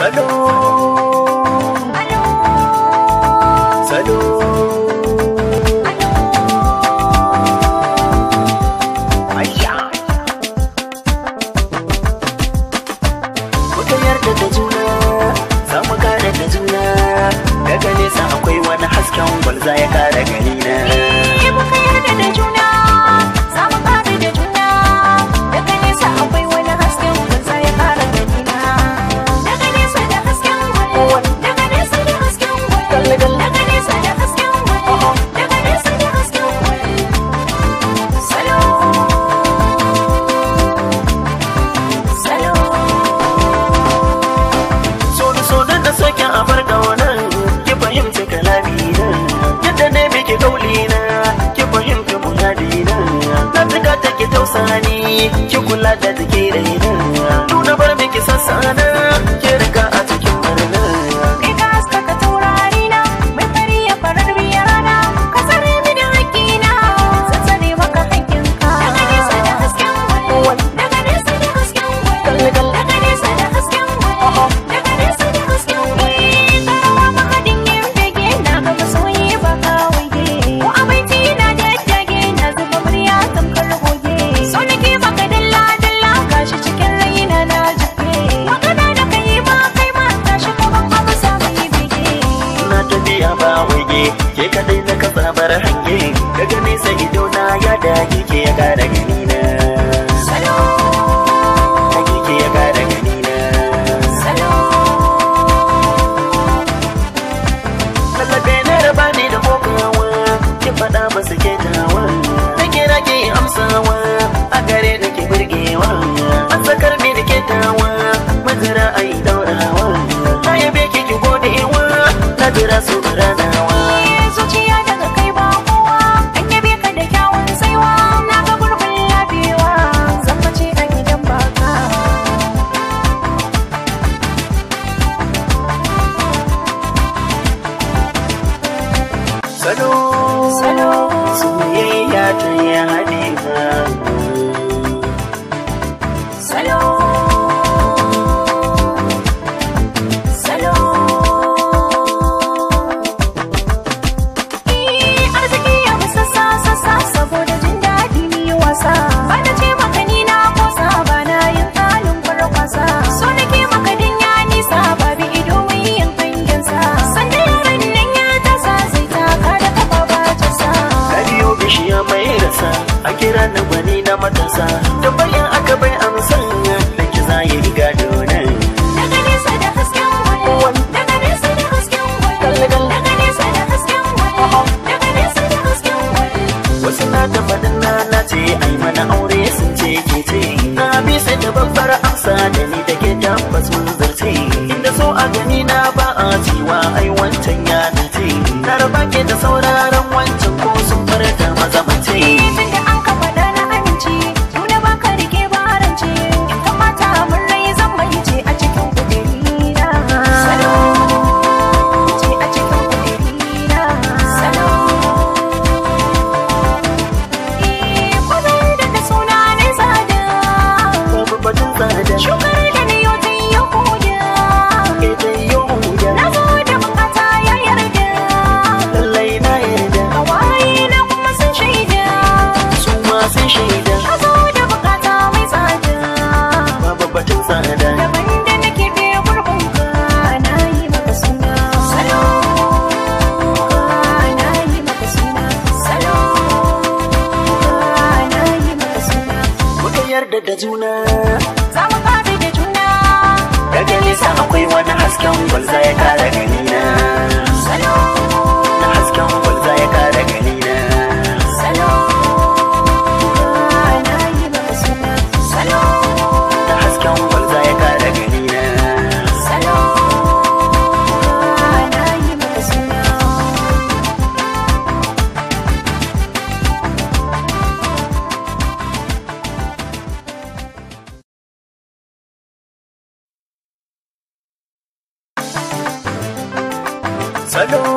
Salo, salo, ayya. Muka yarda da juna, za mu kare da juna. Daga nesa akwai wani hasken gwalza ya kare gani na. Muka yarda da juna, za mu kare da juna. Daga nesa akwai wani hasken gwalza ya kare gani na. Daga nesa da hasken gwal, daga nesa da hasken gwal, daga nesa da hasken gwal, daga nesa da hasken gwal. Salo, salo. So da soke a bar wannan ki fahimci kalami na. Yadda ne miki kauli na, ki fahimci muradi na. Na tuka ta ki tausani, ki kula da jiki raina. Tuna bar miki sassana, ki riga a cikin murna. Kai ka haskaka taurari na, mai fari ya farar biya rana. Ka tsare mini haƙƙina, zan tsare maka haƙƙinka. Daga nesa da hasken gwal, daga nesa da hasken gwal, daga nesa da hasken gwal, daga nesa da hasken gwal. Karawa mahadin yin bege na ga masoyi ba ka waige. Ko a baiti na daddage na zuba murya tamkar goge. So nake maka dalla dalla gashi cikin raina na jike. Magana da kai ma tashi gaban amsa mai bege. Na tafiya ba waje, ke kadai na kasa bar hange. Daga nesa ido na ya dage ke ya kara gani na. Salo, Dage ke ya kara gani na. salo. Lallabe na raba ne da kokawa, ki faɗa masu ke tawa. Na kira ke amsawa, a gare da ke burgewa. An sakar me da ke tawa, mazira a yi daurawa. Na yabe ki ki godewa, na jira su baranawa. Zuciya daga kai ba kowa, an yabe ka da kyawun saiwa. Na ga gurbin labewa, zan mace a gidan baka. Salo, Salo, soyayya ta yi haɗe ba. salo, salo. Arziki ya bi sassa sassa saboda jin daɗi ni yi wasa. Ba na ce maka ni na kosa ba na yin halin kwarkwasa. So nake maka din ya nisa ba bi ido mai yin hangensa. Sanda yaran nan ya tasa zai taka da kafa ba ta sa. Kariyo bishiya mai rasa, a kira na gwani na matasa. Da bayan aka bai amsan, da ki za yi riga donan. Daga nesa da hasken gwal, daga nesa da hasken gwal, daga nesa da hasken gwal, daga nesa da hasken gwal. Wasu na da faɗin na ce, ai mana aure sun ce ke ce. Na bi sai da babbar amsa da ni da ke tabbas mun zarce. Inda so a gani na ba a cewa ai wancan ya nace. Na raba ke da sauraron wancan ko sun farta maza mace. Tun da an ka faɗa na amince, nuna ba ka rike ba harance. In kamata mun rai zan mai ce a cikin kudirina. Salo, ce a cikin kudirina. Salo. Kwanar da ta suna ne tsada. Babu batun tsada, Shukar da ni yau ta yi huda. ke ta yi huda. Na zo da bukata ya yarda. Lallai na yarda, Hawaye na kuma sun shaida. su ma sun shaida. Na zo da bukata mai tsada. Babu batun tsada. Daban da nake biya gurbin ka, na yi maka suna. Salo, na yi maka suna. Salo, na yi maka suna. Muka yarda da juna, Za mu kare da juna. daga nesa akwai wani hasken gwalza ya kara gani na. Salo, Na hasken gwalza ya kara gani na. salo, na yi maka suna. Salo, Na hasken gwalza ya kara gani na. salo, na yi maka suna. Salo,